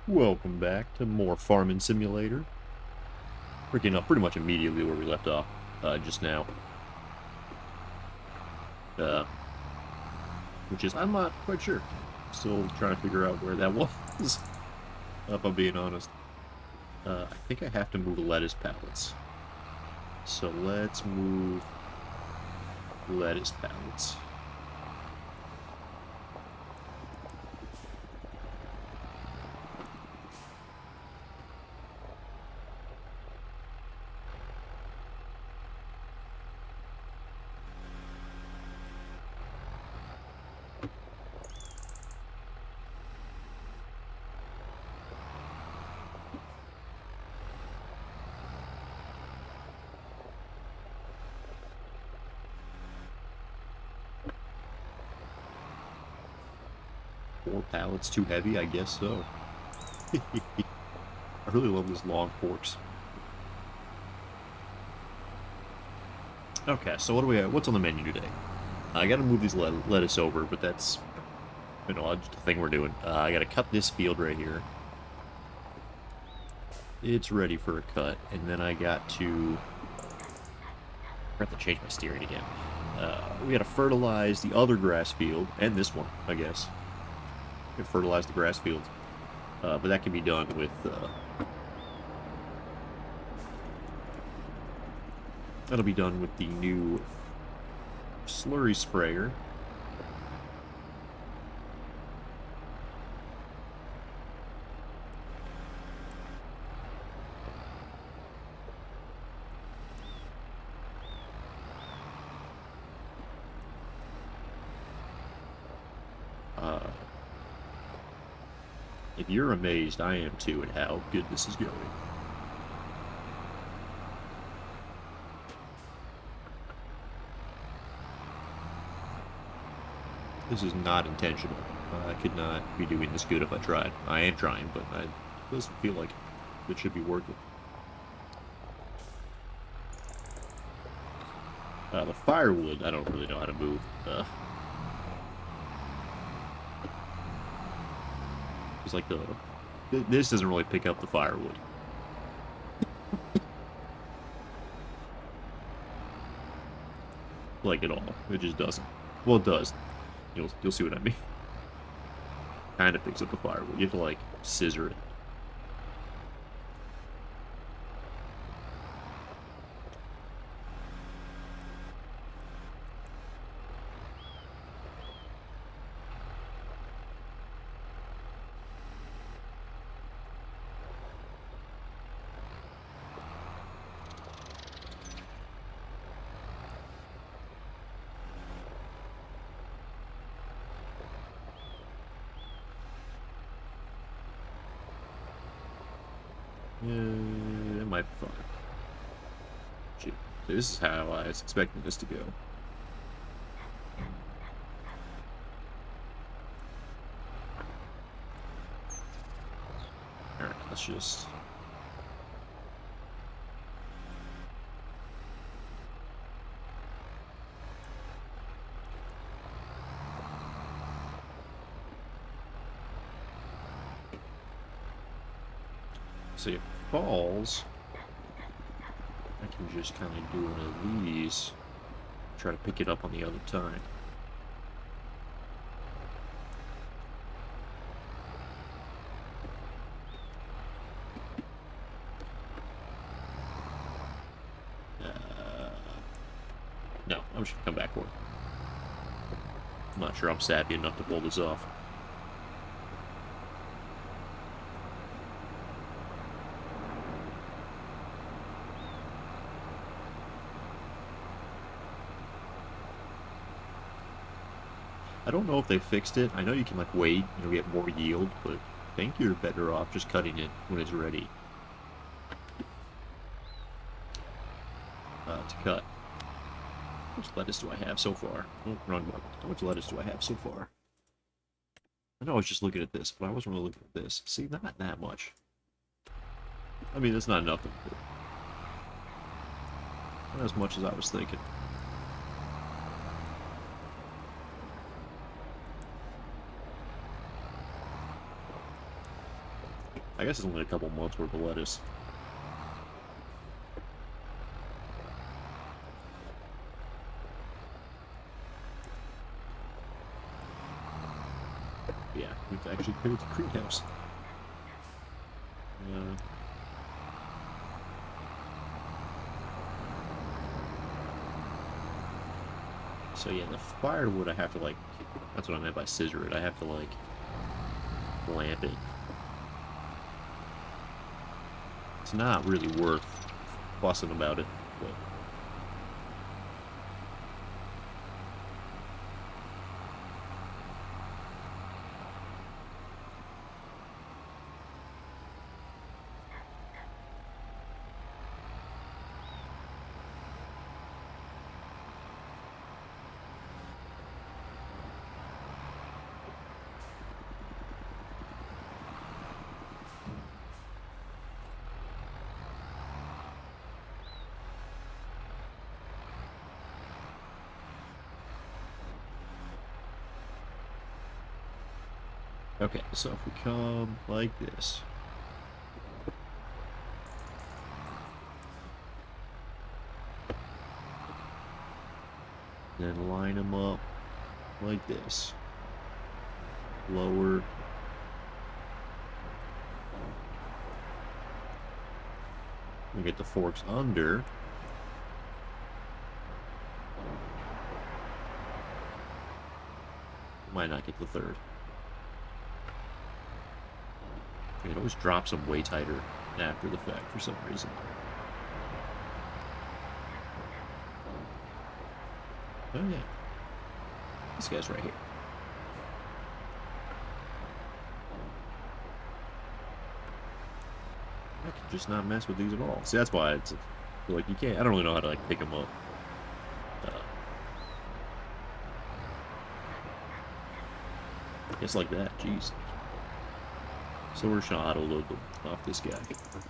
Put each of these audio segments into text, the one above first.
Welcome back to more Farming Simulator. Picking up pretty much immediately where we left off just now. Uh, which is, I'm not quite sure. Still trying to figure out where that was, if I'm being honest. I think I have to move lettuce pallets. So let's move lettuce pallets. 4 pallets too heavy? I guess so. I really love these long forks. Okay, so what do we have? What's on the menu today? I gotta move these lettuce over, but that's, just the thing we're doing. I gotta cut this field right here. It's ready for a cut, and then I got to... I have to change my steering again. We gotta fertilize the other grass field, and this one, I guess. We gotta fertilize the grass field. But that can be done with... that'll be done with the new slurry sprayer. If you're amazed, I am too at how good this is going. This is not intentional. I could not be doing this good if I tried. I am trying, but it doesn't feel like it should be worth it. The firewood, I don't really know how to move. It's like this doesn't really pick up the firewood. Like at all. It just doesn't. Well, it does. You'll see what I mean. Kind of picks up the firewood. You have to like scissor it. It might be fine. Gee, this is how I was expecting this to go. Alright, let's just... See, if it falls, I can just kind of do one of these. Try to pick it up on the other time. No, I'm just gonna come back for it. I'm not sure I'm savvy enough to pull this off. I don't know if they fixed it. I know you can like wait, get more yield, but I think you're better off just cutting it when it's ready to cut. How much lettuce do I have so far? Oh, wrong button. How much lettuce do I have so far? I know I was just looking at this, but I wasn't really looking at this. See, not that much. I mean, that's not enough. Not as much as I was thinking. I guess it's only a couple months worth of lettuce. Yeah, we have to actually put it to greenhouse. So yeah, the firewood I have to like, that's what I meant by scissor it. I have to like lamp it. It's not really worth fussing about it, but okay, so if we come like this. Then line them up like this. Lower. We get the forks under. Might not get the third. It always drops them way tighter after the fact for some reason. Oh yeah. This guy's right here. I can just not mess with these at all. See, that's why it's like you can't. I don't really know how to like pick them up. Just like that. Jeez. So we're just gonna auto load them off this guy.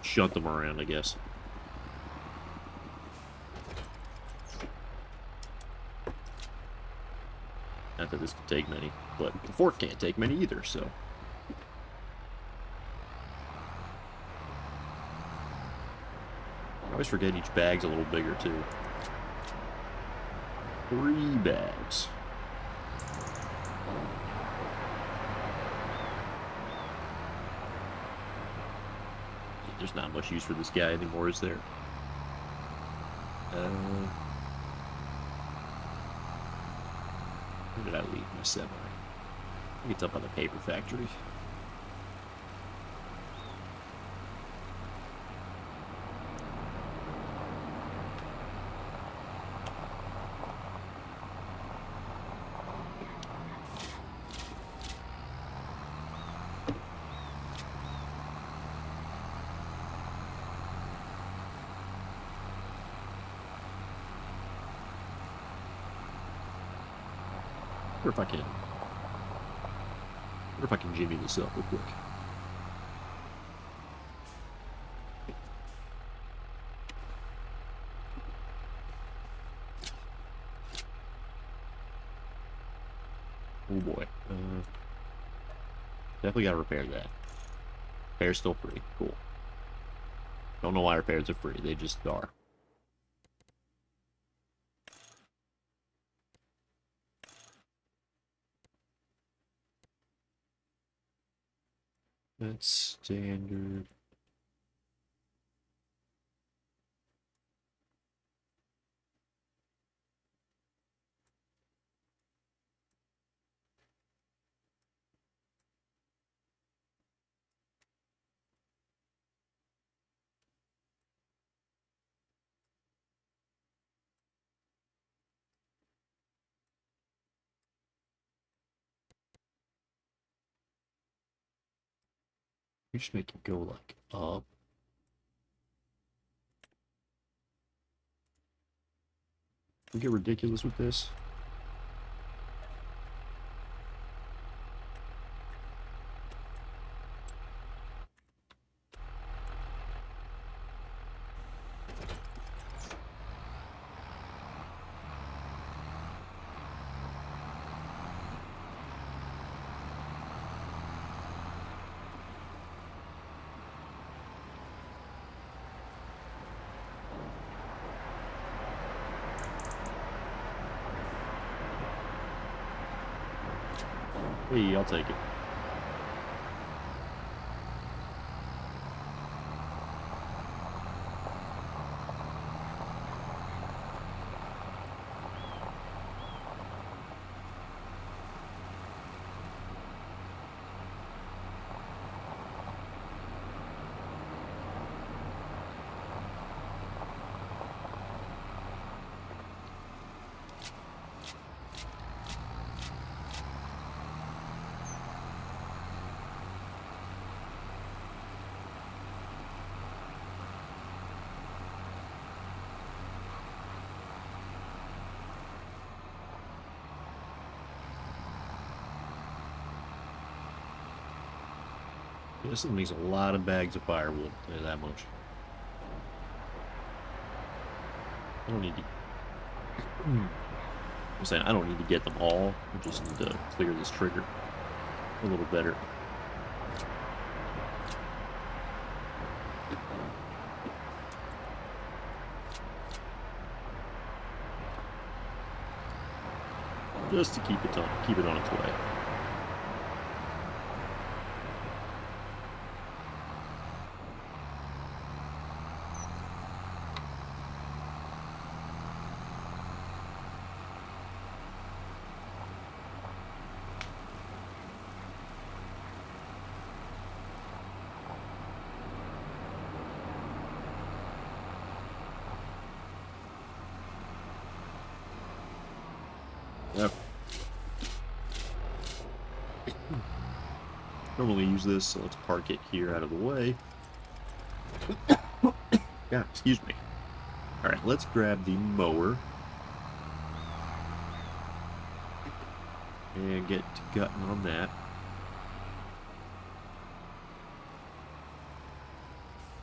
Shunt them around, I guess. Not that this can take many, but the fork can't take many either, so. I always forget each bag's a little bigger, too. 3 bags. There's not much use for this guy anymore, is there? Where did I leave my semi? I think it's up on the paper factory. Or if I can. Or if I can jimmy this up real quick. Oh boy. Definitely gotta repair that. Repair's still free. Cool. Don't know why repairs are free. They just are. That's standard. We just make it go like up. We get ridiculous with this. Hey, I'll take it. This thing makes a lot of bags of firewood. I'll tell you that much. I don't need to. I'm saying I don't need to get them all. I just need to clear this trigger a little better. Just to keep it on its way. Yep. Normally use this, so let's park it here out of the way. Yeah, excuse me. Alright, let's grab the mower. And get to gutting on that.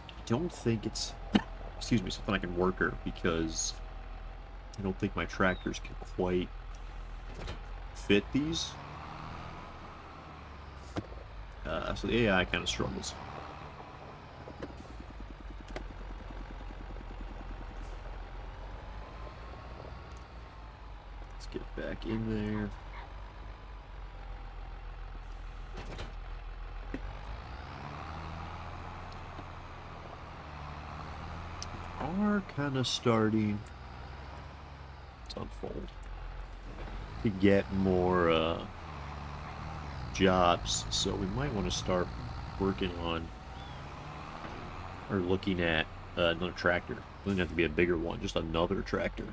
I don't think it's, excuse me, something I can work her, because I don't think my tractors can quite fit these. So the AI kind of struggles. Let's get back in there. Are kind of starting to unfold to get more jobs, so we might want to start working on or looking at another tractor. It doesn't have to be a bigger one, just another tractor.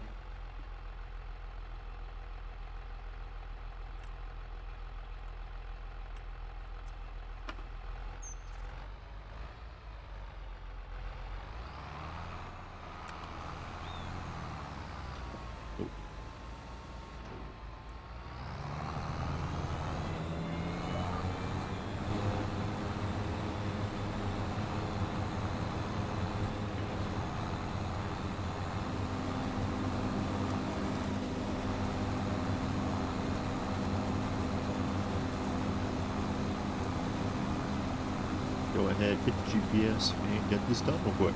Go ahead, hit the GPS, and get this done real quick.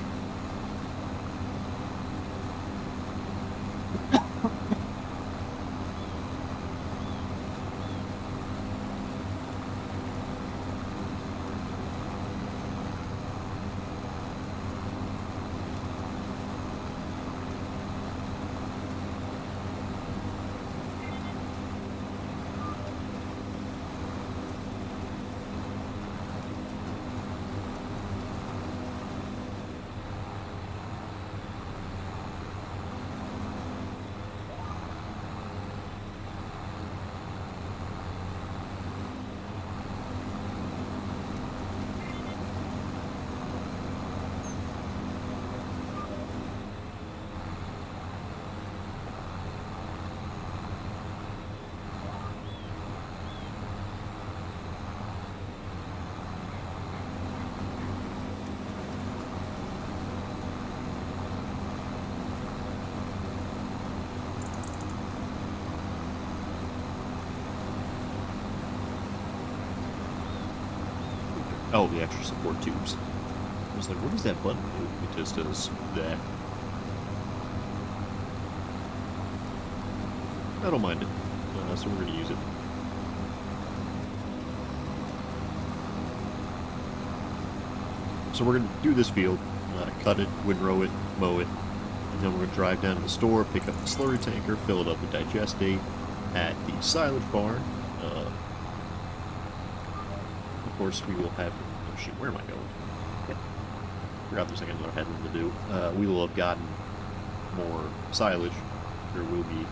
Oh, the extra support tubes. I was like, what does that button do? It just does that. I don't mind it. So we're going to use it. So we're going to do this field, cut it, windrow it, mow it, and then we're going to drive down to the store, pick up the slurry tanker, fill it up with digestate at the silage barn. Of course, we will have... Oh, shoot, where am I going? Yeah. Forgot there's another headland to do. We will have gotten more silage, or we'll be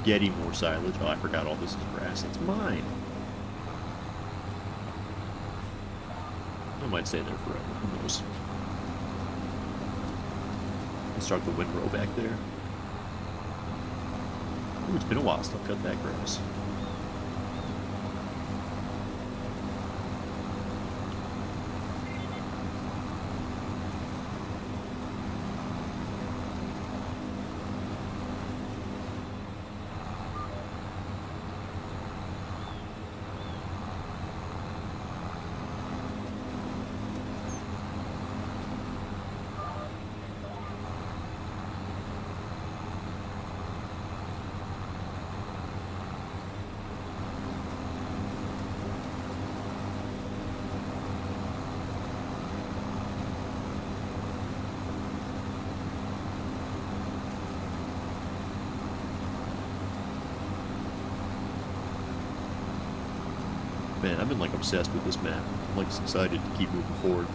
getting more silage. Oh, I forgot all this is grass. It's mine. I might stay there forever. Who knows? Let's start the windrow back there. Ooh, it's been a while since I've cut that grass. Man, I've been like obsessed with this map. I'm like excited to keep moving forward.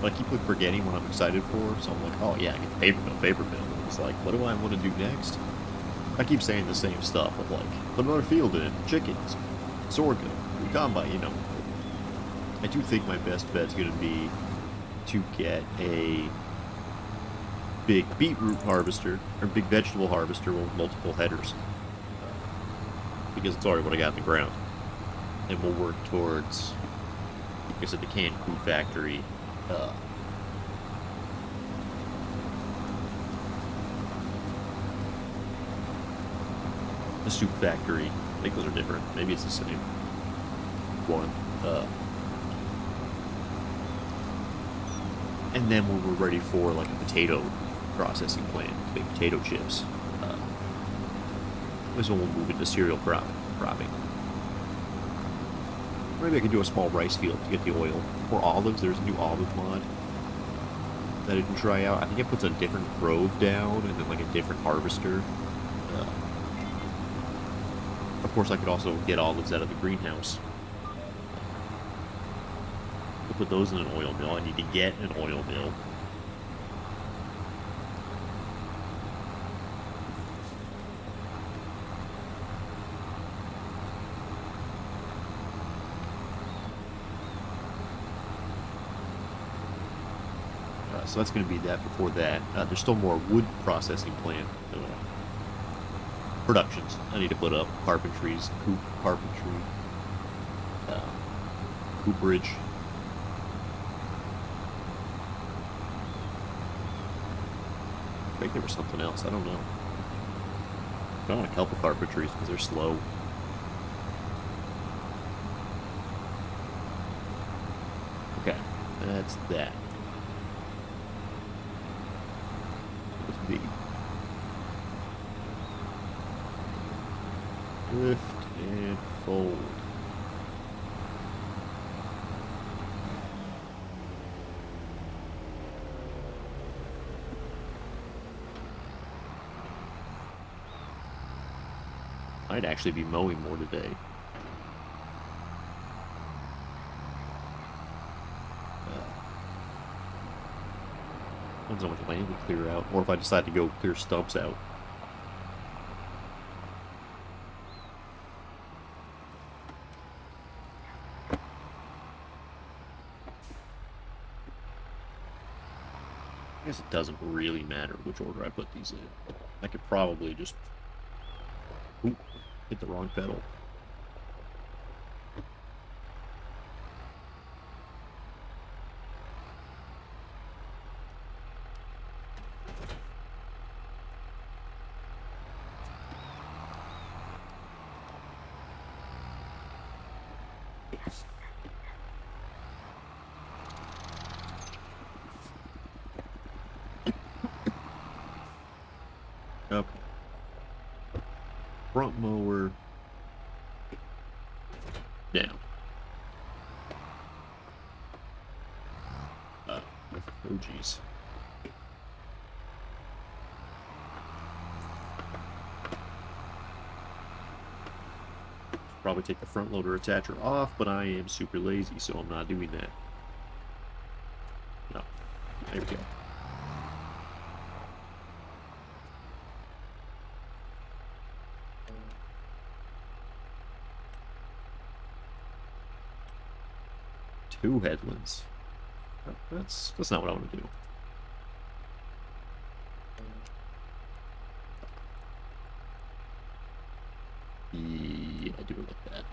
I keep like forgetting what I'm excited for, so I'm like, oh yeah, I get the paper mill. It's like, what do I want to do next? I keep saying the same stuff of like, put another field in, chickens, sorghum, combine, you know. I do think my best bet's gonna be to get a big beetroot harvester, or big vegetable harvester with multiple headers. Because it's already what I got in the ground. And we'll work towards, like I said, the canned food factory. The soup factory. I think those are different. Maybe it's the same one. And then when we're ready for like a potato processing plant to make potato chips, this one will move into cereal cropping. Maybe I could do a small rice field to get the oil. Or olives, there's a new olive mod that I can try out. I think it puts a different grove down and then like a different harvester. Of course, I could also get olives out of the greenhouse. To put those in an oil mill, I need to get an oil mill. So that's going to be that before that. There's still more wood processing plant productions. I need to put up carpentry, cooperage. I think there was something else. I don't know. I don't want to kelp carpentries because they're slow. Okay, that's that. Lift and fold. I'd actually be mowing more today. Depends on how much land we clear out, or if I decide to go clear stumps out. I guess it doesn't really matter which order I put these in. I could probably just... Ooh, hit the wrong pedal. Okay. Front mower down. jeez. Probably take the front loader attacher off, but I am super lazy, so I'm not doing that. No. There we go. Two headlands. That's not what I want to do. Yeah, do it like that.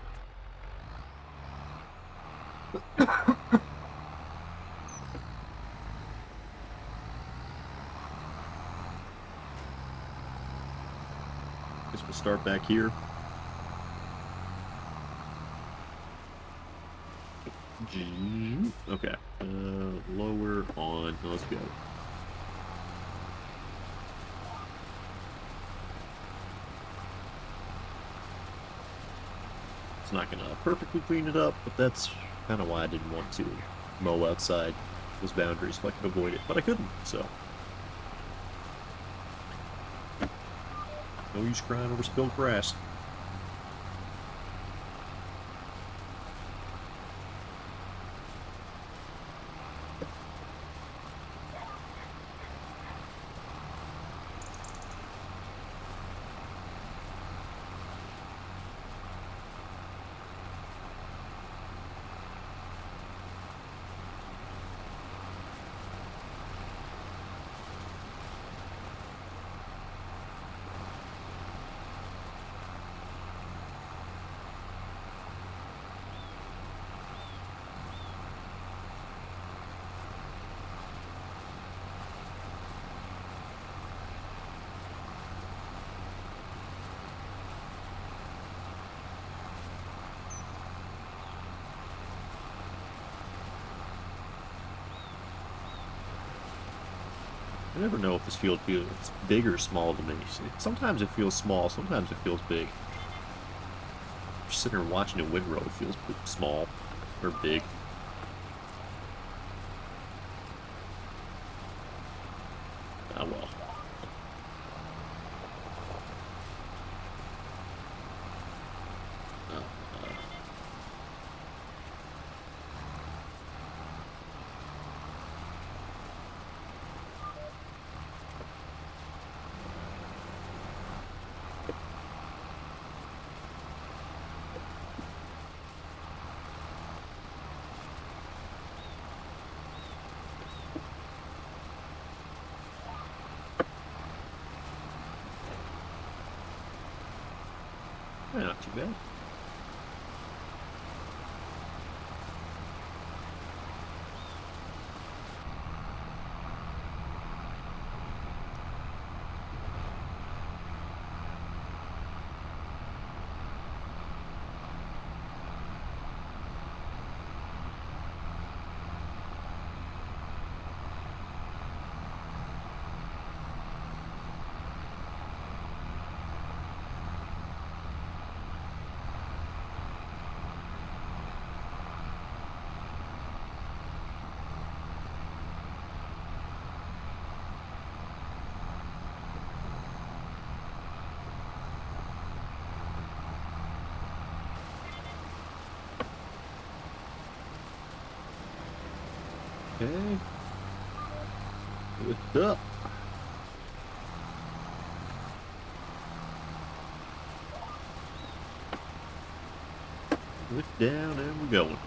Guess we'll start back here. Okay. Lower on. Let's go. It's not gonna perfectly clean it up, but that's kind of why I didn't want to mow outside those boundaries if I could avoid it, but I couldn't, so. No use crying over spilled grass. I never know if this field feels big or small to me. Sometimes it feels small, sometimes it feels big. Just sitting here watching a windrow, it feels small or big. Ah, well. Yeah, not too bad. Okay. Lift up. Lift down, and we're going.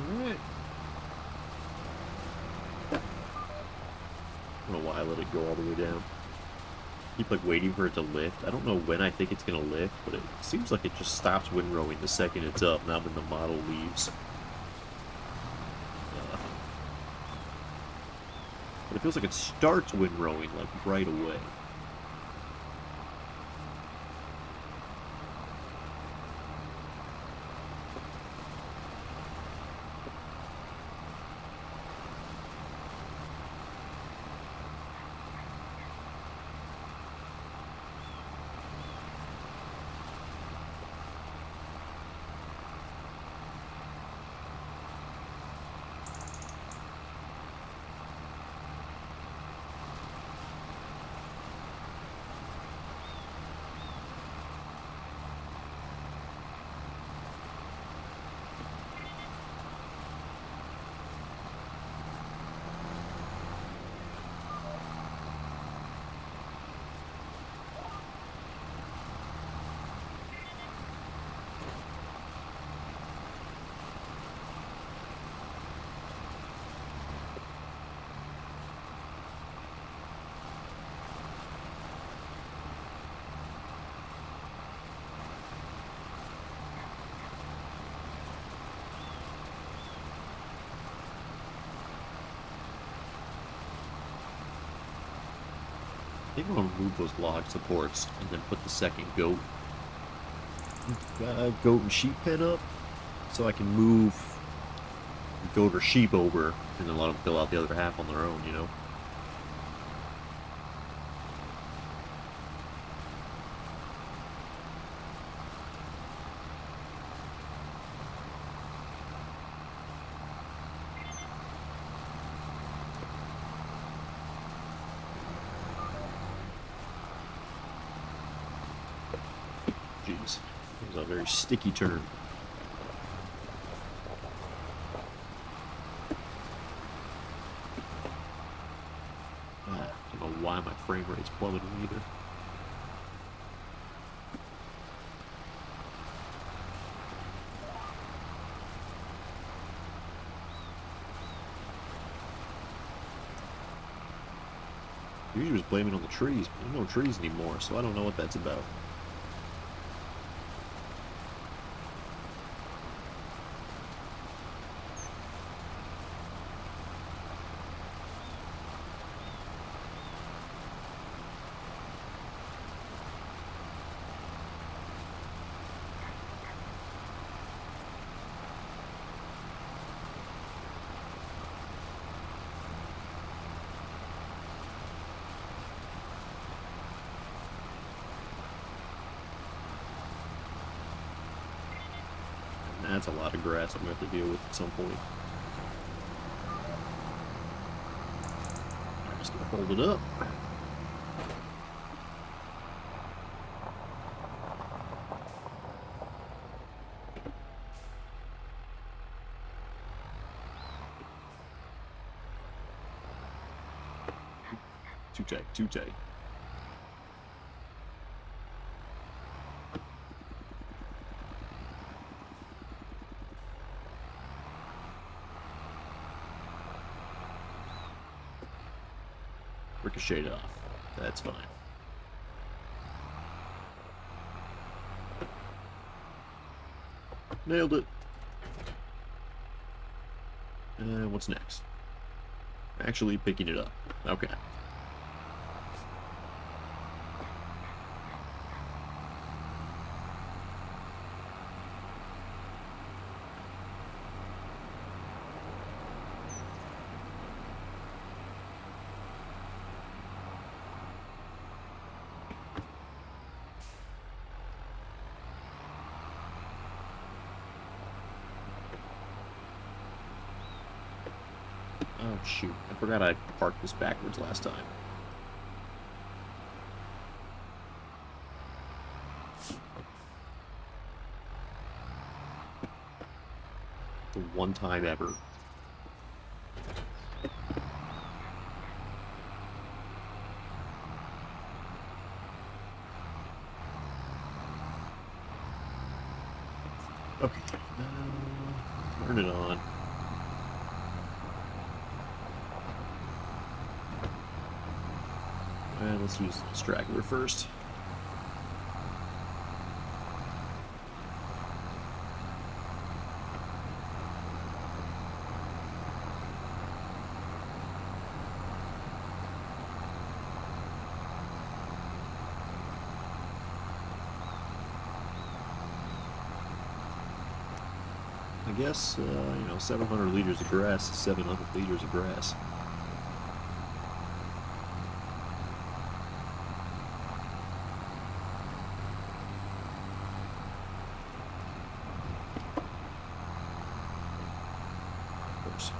Alright. I let it go all the way down. Keep like waiting for it to lift. I don't know when I think it's gonna lift, but it seems like it just stops windrowing the second it's up, not when the model leaves. But it feels like it starts windrowing like right away. I think I'm gonna remove those log supports and then put the second goat and sheep pen up so I can move goat or sheep over and then let them fill out the other half on their own, you know? Jeez, it was a very sticky turn. I don't know why my frame rate's plummeting either. Usually was blaming on the trees, but there's no trees anymore, so I don't know what that's about. That's a lot of grass I'm going to have to deal with at some point. I'm just going to hold it up. Too tight, too tight. Ricocheted off. That's fine. Nailed it. What's next? Actually picking it up. Okay. Oh, shoot. I forgot I parked this backwards last time. The one time ever. Okay. Turn it on. And let's use straggler first. I guess, 700 liters of grass is 700 liters of grass. Of course.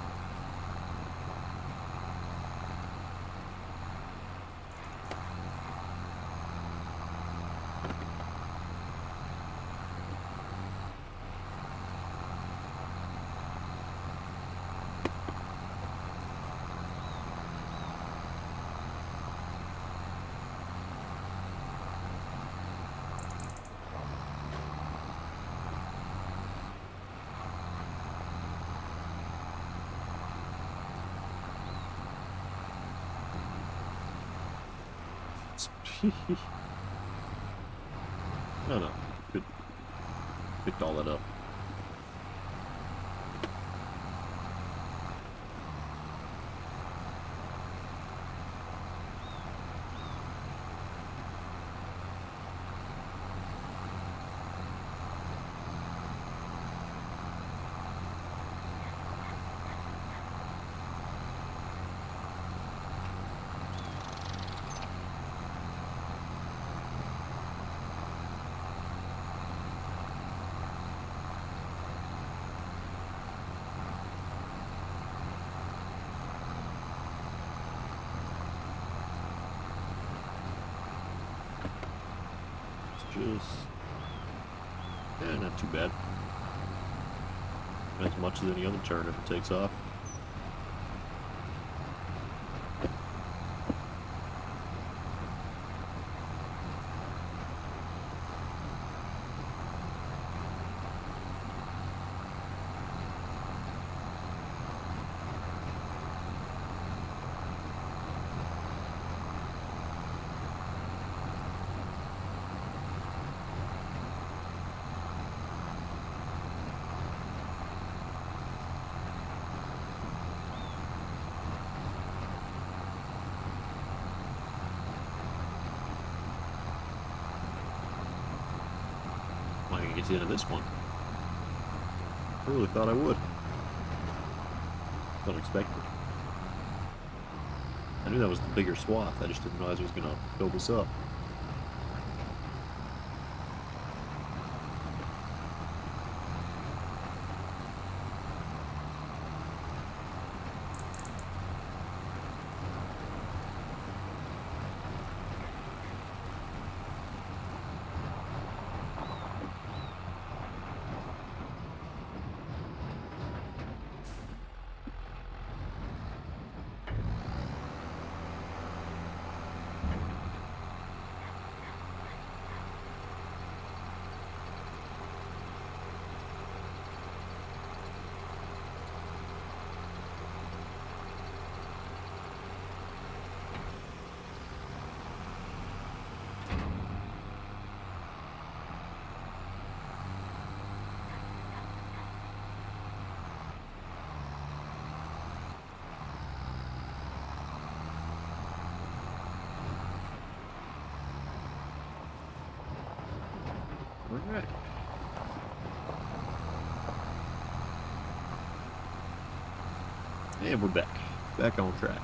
No, no. Good. Picked all that up. Yeah, not too bad. Not as much as any other turn if it takes off. Am I gonna get to the end of this one? I really thought I would. Don't expect it. I knew that was the bigger swath. I just didn't realize it was gonna fill this up. Alright. And we're back. Back on track.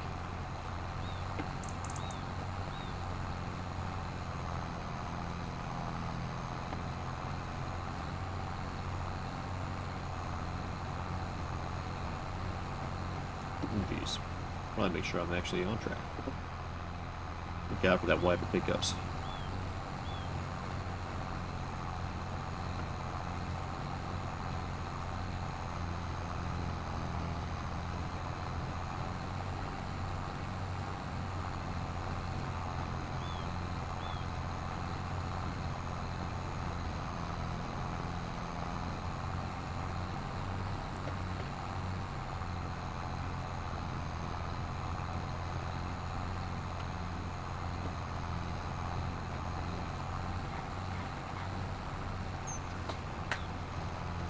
Oh, geez. I want to make sure I'm actually on track. Look out for that wiper pickups.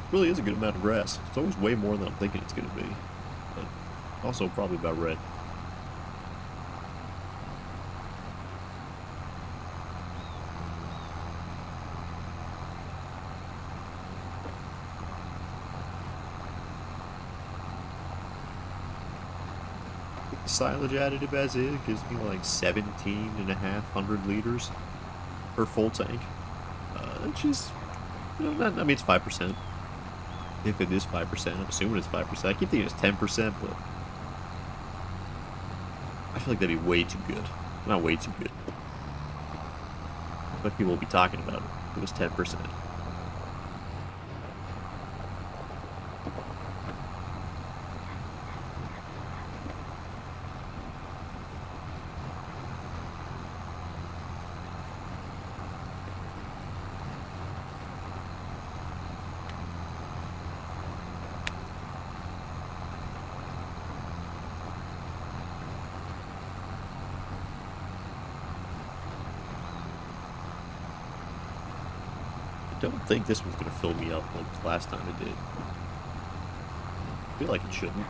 Really is a good amount of grass. It's always way more than I'm thinking it's going to be. But also probably about right. The silage additive as is gives me like 17,500 liters per full tank. Which is, not, I mean, it's 5%. If it is 5%, I'm assuming it's 5%. I keep thinking it's 10%, but I feel like that'd be way too good. Not way too good. But people will be talking about it. It was 10%. I don't think this one's going to fill me up like the last time it did. I feel like it shouldn't.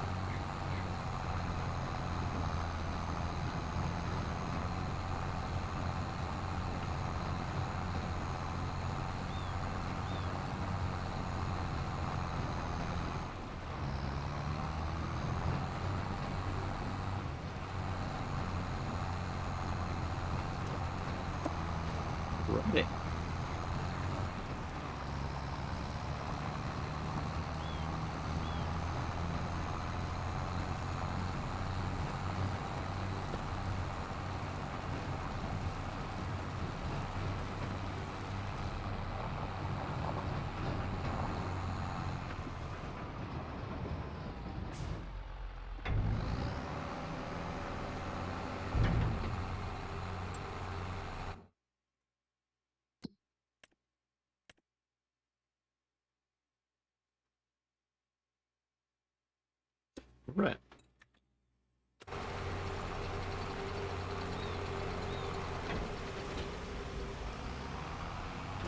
Right. Right.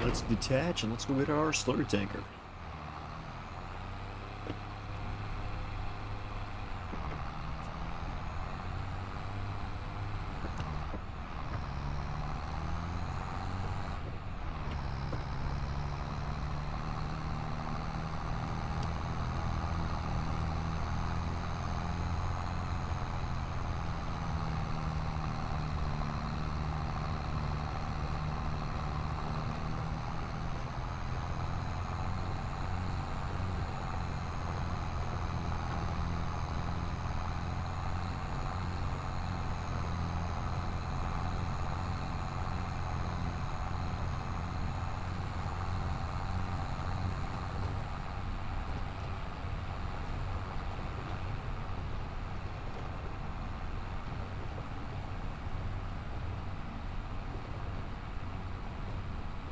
Let's detach and let's go get our slurry tanker.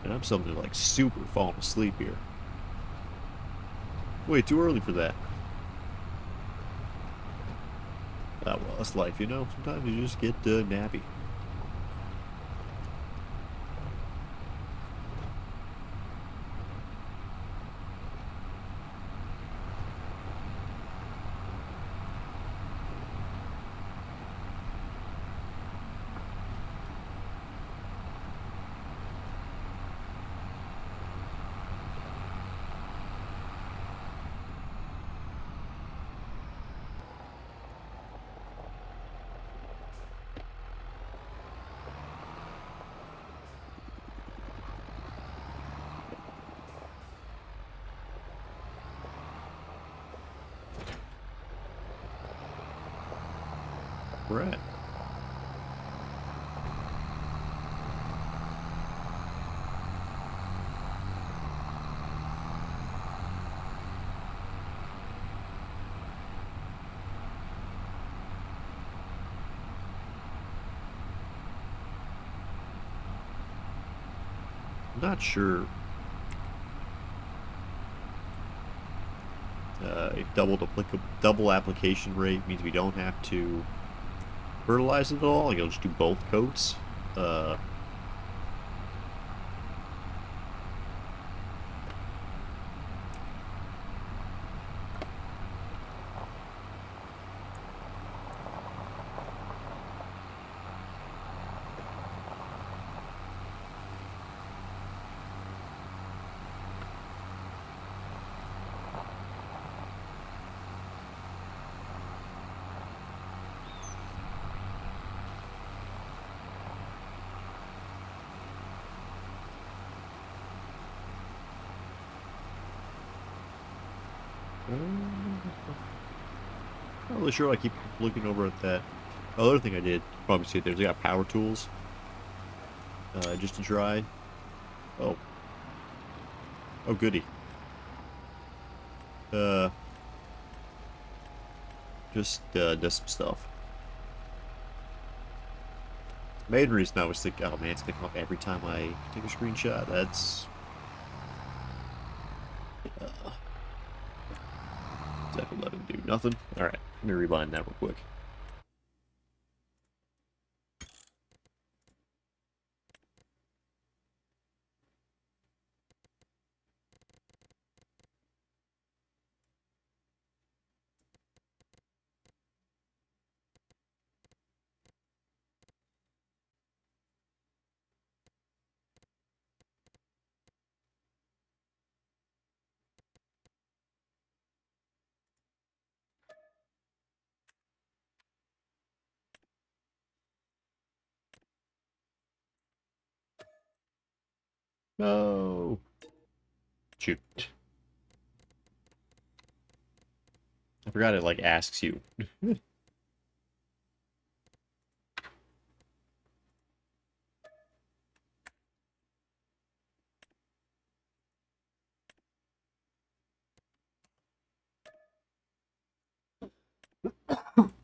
And I'm something like super falling asleep here. Way too early for that. Ah, well, that's life, you know? Sometimes you just get nappy. Right. I'm not sure. A double application rate means we don't have to fertilize it at all. Like, I'll just do both coats. Not really sure. I keep looking over at that. Other thing I did, probably see it there, is I got power tools. Just to try. Oh. Oh, goody. Just does some stuff. Main reason I was thinking, oh man, it's gonna come up every time I take a screenshot. That's F11 do nothing. All right, let me rebind that real quick. No. Shoot. I forgot it like asks you.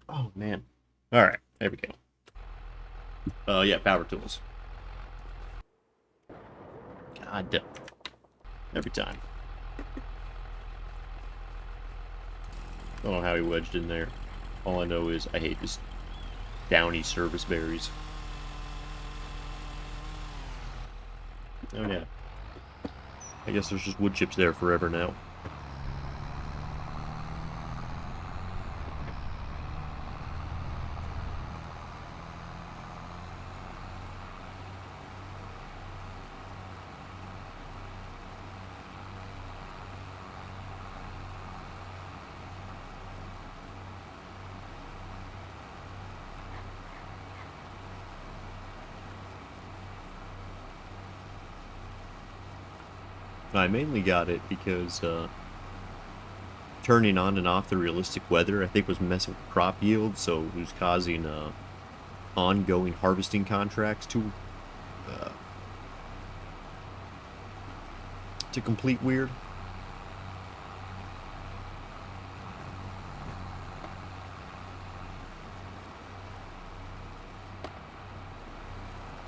Oh man. All right, there we go. Yeah, power tools. God damn. Every time. I don't know how he wedged in there. All I know is I hate this downy service berries. Oh yeah. I guess there's just wood chips there forever now. I mainly got it because turning on and off the realistic weather, I think, was messing with crop yield, so it was causing ongoing harvesting contracts to complete weird.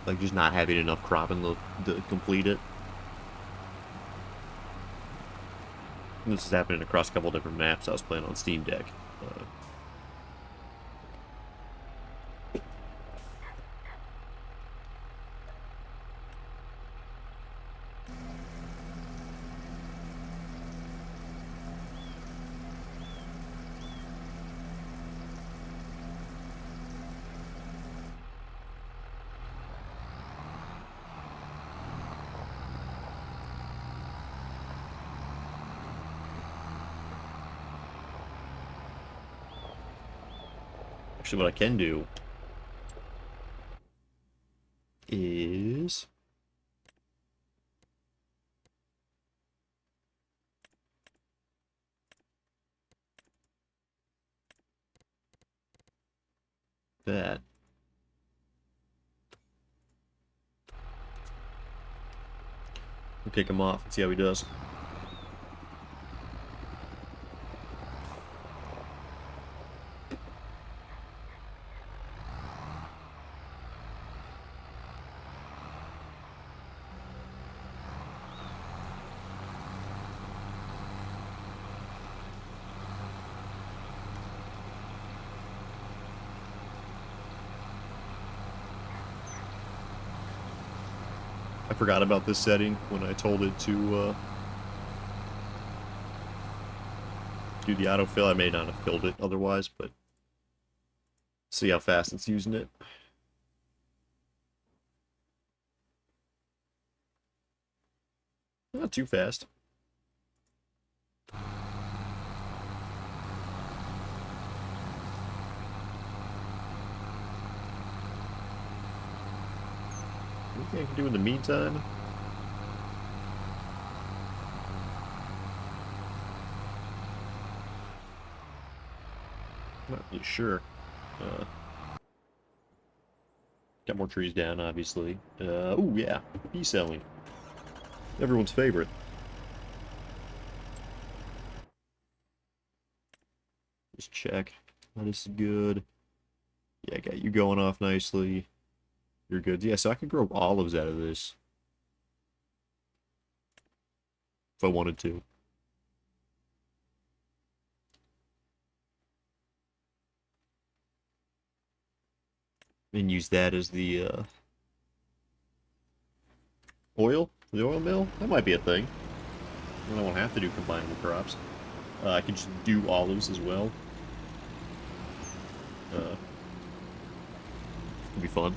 Like just not having enough cropping to complete it. And this is happening across a couple different maps I was playing on Steam Deck. Actually, what I can do is that. We'll kick him off and see how he does. I forgot about this setting when I told it to do the autofill. I may not have filled it otherwise, but see how fast it's using it. Not too fast. Anything I can do in the meantime? I'm not really sure. Uh, got more trees down, obviously. Oh yeah, bee selling. Everyone's favorite. Just check. This is good. Yeah, I got you going off nicely. You're good. Yeah, so I could grow olives out of this if I wanted to. And use that as the oil for the oil mill. That might be a thing. I don't have to do combinable crops. I can just do olives as well. It'd be fun.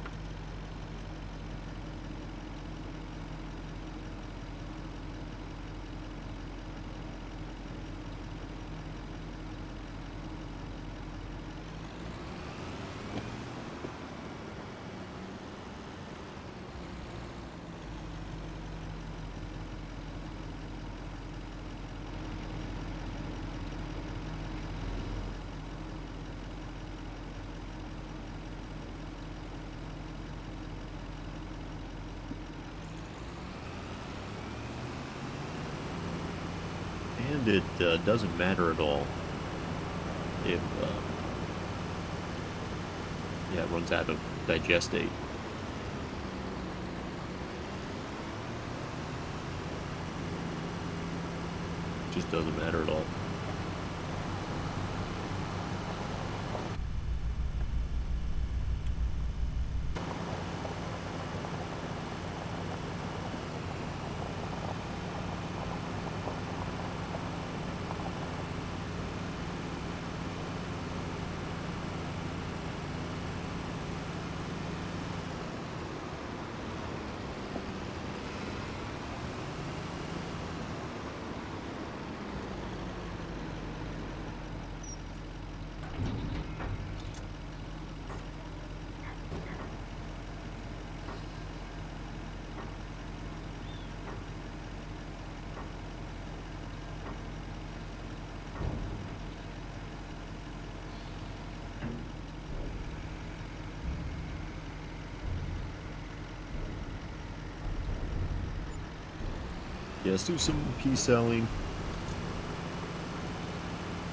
And it doesn't matter at all if yeah, it runs out of digestate. It just doesn't matter at all. Yeah, let's do some pea selling.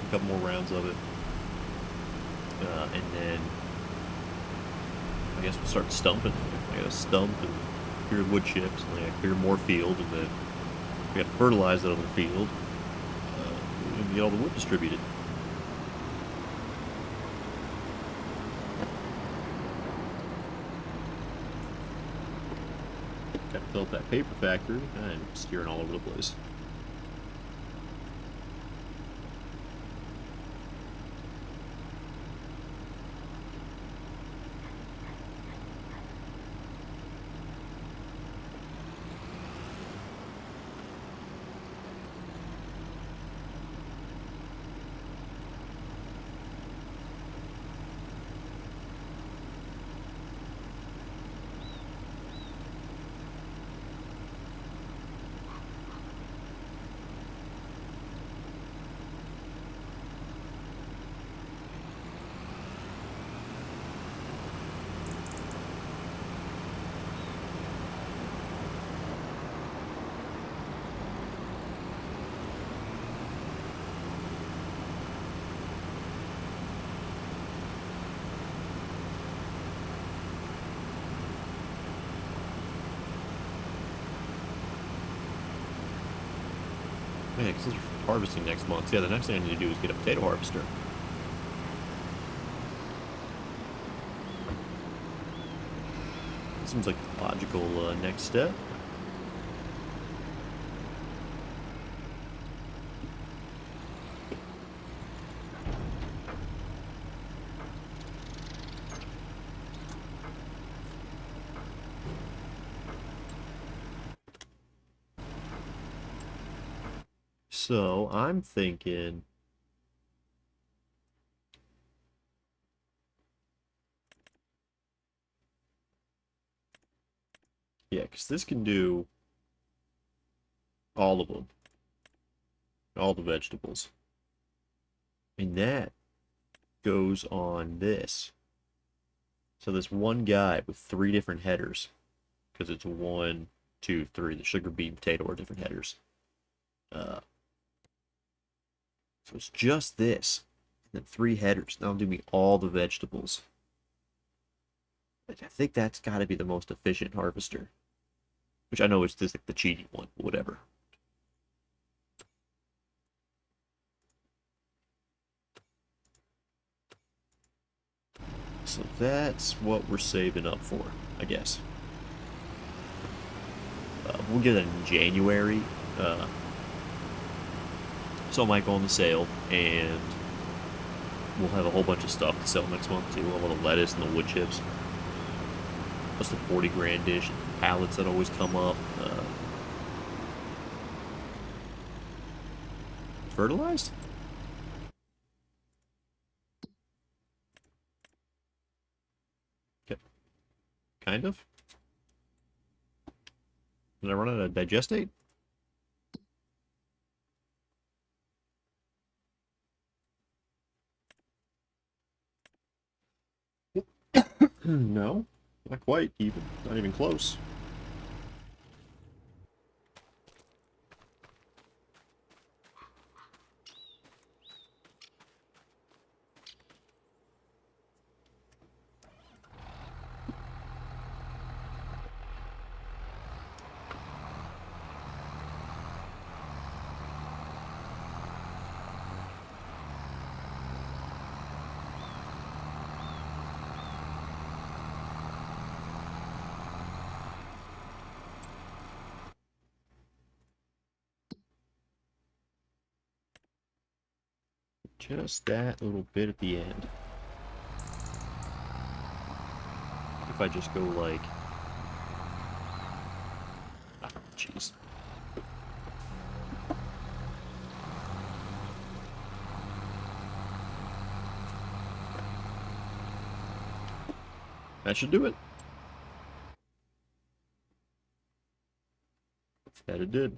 A couple more rounds of it. And then I guess we'll start stumping. I gotta stump and clear the wood chips, and then I gotta clear more field, and then we gotta fertilize that other field. And get all the wood distributed. Gotta fill up that paper factory. I'm steering all over the place. Yeah, because you're harvesting next month. Yeah, the next thing I need to do is get a potato harvester. Seems like the logical next step. So I'm thinking, yeah, because this can do all of them, all the vegetables. And that goes on this. So this one guy with 3 different headers, because it's 1, 2, 3. The sugar beet potato are different headers. So it's just this, and then 3 headers. That'll do me all the vegetables. But I think that's got to be the most efficient harvester, which I know is just like the cheating one, but whatever. So that's what we're saving up for, I guess. We'll get it in January. So it might go on the sale, and we'll have a whole bunch of stuff to sell next month too. We'll have all the lettuce and the wood chips. Plus the 40 grand dish, pallets that always come up. Fertilized? Okay. Kind of. Did I run out of digestate? No, not quite even. Not even close. Just that little bit at the end. If I just go like... Oh, jeez. That should do it. That it did.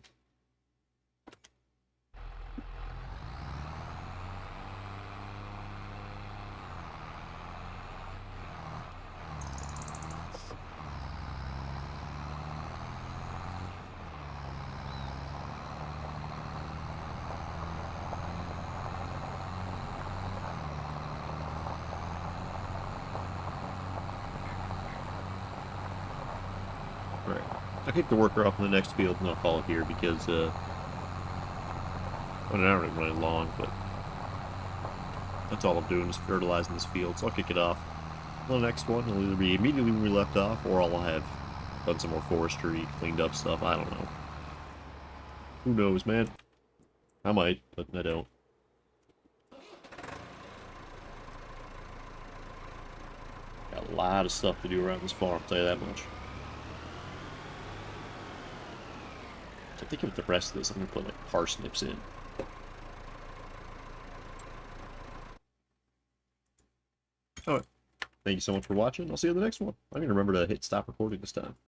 Right. I'll kick the worker off in the next field and I'll call it here because, well, I don't even run long, but that's all I'm doing is fertilizing this field, so I'll kick it off. The next one will either be immediately when we left off, or I'll have done some more forestry, cleaned up stuff, I don't know. Who knows, man? I might, but I don't. Got a lot of stuff to do around this farm, I'll tell you that much. So I think with the rest of this, I'm going to put, like, parsnips in. Alright. Thank you so much for watching. I'll see you in the next one. I'm going to remember to hit stop recording this time.